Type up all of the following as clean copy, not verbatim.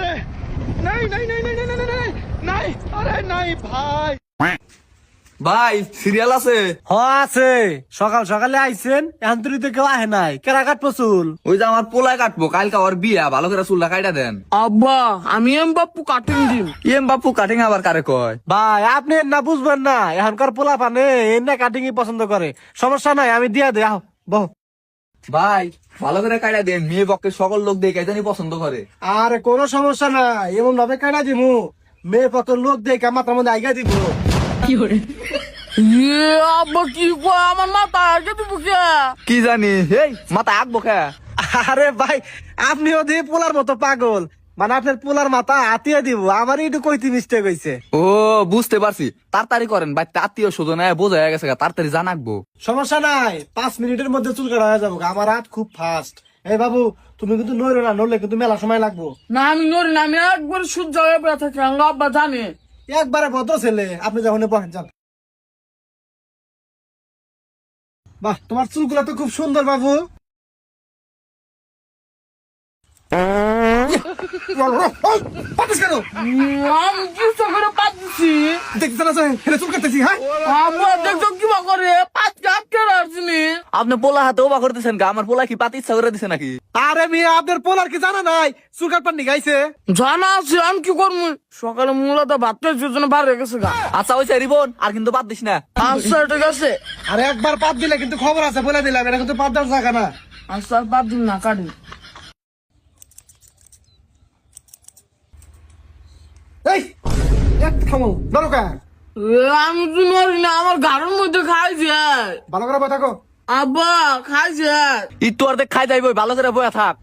রে নাই নাই নাই নাই নাই নাই নাই নাই আরে নাই ভাই ভাই সিরিয়াল আছে? আছে সকাল সকালে আইছেন এখন তুই তো কেউ আহে নাই কেরা কাটবো চুল? ওই যে আমার পোলায় কাটবো, কালকে ওর বিয়া, ভালো করে চুলটা কাইটা দেন। আব্বা আমি এম বাপু কাটিং দিন। এম বাপু কাটিং আবার কারে কয়? ভাই আপনি না বুঝবেন না, এখনকার পোলা পানে এমনি কাটিং পছন্দ করে। সমস্যা নাই, আমি দিয়া দে। আহ বহ ভাই ভালো করে কাইটা দেন, মেয়ে পক্ষে সকল লোক দেখে জানি পছন্দ করে। আর কোনো সমস্যা নাই, এমন ভাবে কাটা দিমু মেয়ে পত লোক দেখে মাথার মধ্যে আইগা দিব। আব্বা কি কয় আমার মাথা আগে দিব কে? কি জানি এই মাথা আঁকবো খা। আরে ভাই আপনিও দিয়ে পোলার মতো পাগল, মানে আপনার পোলার মাথা হাতিয়ে দিব। আমার একটু কইতে মিস্টেক হয়েছে। ও বুঝতে পারছি, তাড়াতাড়ি করেন ভাই, আত্মীয় স্বজন বোঝা হয়ে গেছে, তাড়াতাড়ি জানাকবো। সমস্যা নাই, 5 মিনিটের মধ্যে চুল কাটা হয়ে যাবো। আমার হাত খুব ফাস্ট। এই বাবু তুমি কিন্তু নড়ো না, নড়লে কিন্তু মেলা সময় লাগবো। না আমি নড়ি না, আমি একবার সূর্য হয়ে বেড়া থাকি। আব্বা জানে একবারে ভদ্র ছেলে আপনি, যখন বহেন যান। বাহ তোমার চুলগুলা তো খুব সুন্দর বাবু। পাতিস কেন? আমি কিছু করে পাচ্ছি। দেখতে না চুল কাটতেছি। হ্যাঁ আব্বা দেখছো কিবা করে পাঁচ আটকে রাখছিনি। আপনি পোলা হাতে ওবা করতেছেন গা, আমার পোলা কি পাতি ইচ্ছা করে দিছে নাকি? আরে মেয়ে আপনার পোলার কি জানা নাই চুল কাটপার নি গাইছে? জানা আছে, আমি কি করবো? সকালে মূলত ভাত খাইছে জন্য বার হয়ে গেছে গা। আচ্ছা ওই রিবন আর কিন্তু বাদ দিস না। আচ্ছা ঠিক আছে। আরে একবার পাত দিলে কিন্তু খবর আছে, বলে দিলাম। এটা কিন্তু পাত দেওয়ার জায়গা না। আচ্ছা বাদ দিন না, কাটি। এই এক থামো নরকা। আমি তো নড়ি না, আমার ঘরের মধ্যে খাইছে। ভালো করে বই থাকো। আব্বা খাইছে। একটু আর দেখ খাই যাইব, ভালো করে বয়া থাক।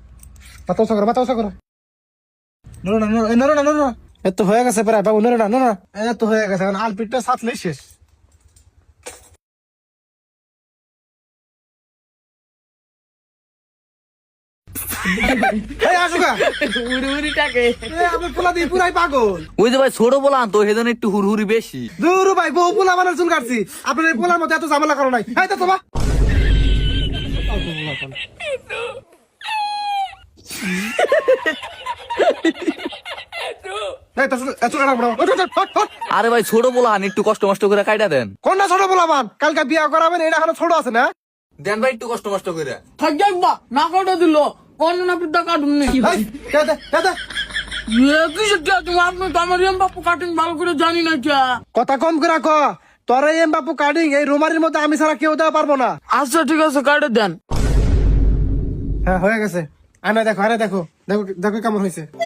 বাতাসা করো। নরো না নরো না নরো না। এত হয়ে গেছে প্রায় বাবু, নরো না নরো না। এত হয়ে গেছে, এখন আলপিটটা সাথলেই শেষ। এই আসুকা উড়ি উড়ি টাকে। আপনি পোলা দিয়ে পুরাই পাগল। ওই যে ভাই ছোট পোলা তো সেজন্য একটু হুড়হুড়ি বেশি। দূর ভাই, বউ পোলা মানে চুল কাটছি। আপনার এই পোলার মধ্যে এত ঝামেলা করো নাই। এই তো তোমা আরে ভাই ছোট পোলা একটু কষ্ট মষ্ট করে কাইটা দেন। কোনটা ছোট পোলা মান? কালকে বিয়া করাবেন, এটা এখনো ছোট আছে না? দেন ভাই একটু কষ্ট মষ্ট করে। থাকি আব্বা, না কাটা দিল কোন না পিতা কাটুন নি। এই, দে, দে, দে, দে। কিসের কে তুমি? আপনি তো আমার এম বাপু কাটিং ভালো করে জানি না কে। কথা কম করে ক। তোর এই এম বাপু কাটিং এই রুমারির মধ্যে আমি ছাড়া কেউ দেওয়া পারবো না। আচ্ছা ঠিক আছে, কাটে দেন। হ্যাঁ হয়ে গেছে। আরে দেখো দেখো দেখো দেখো কেমন হয়েছে।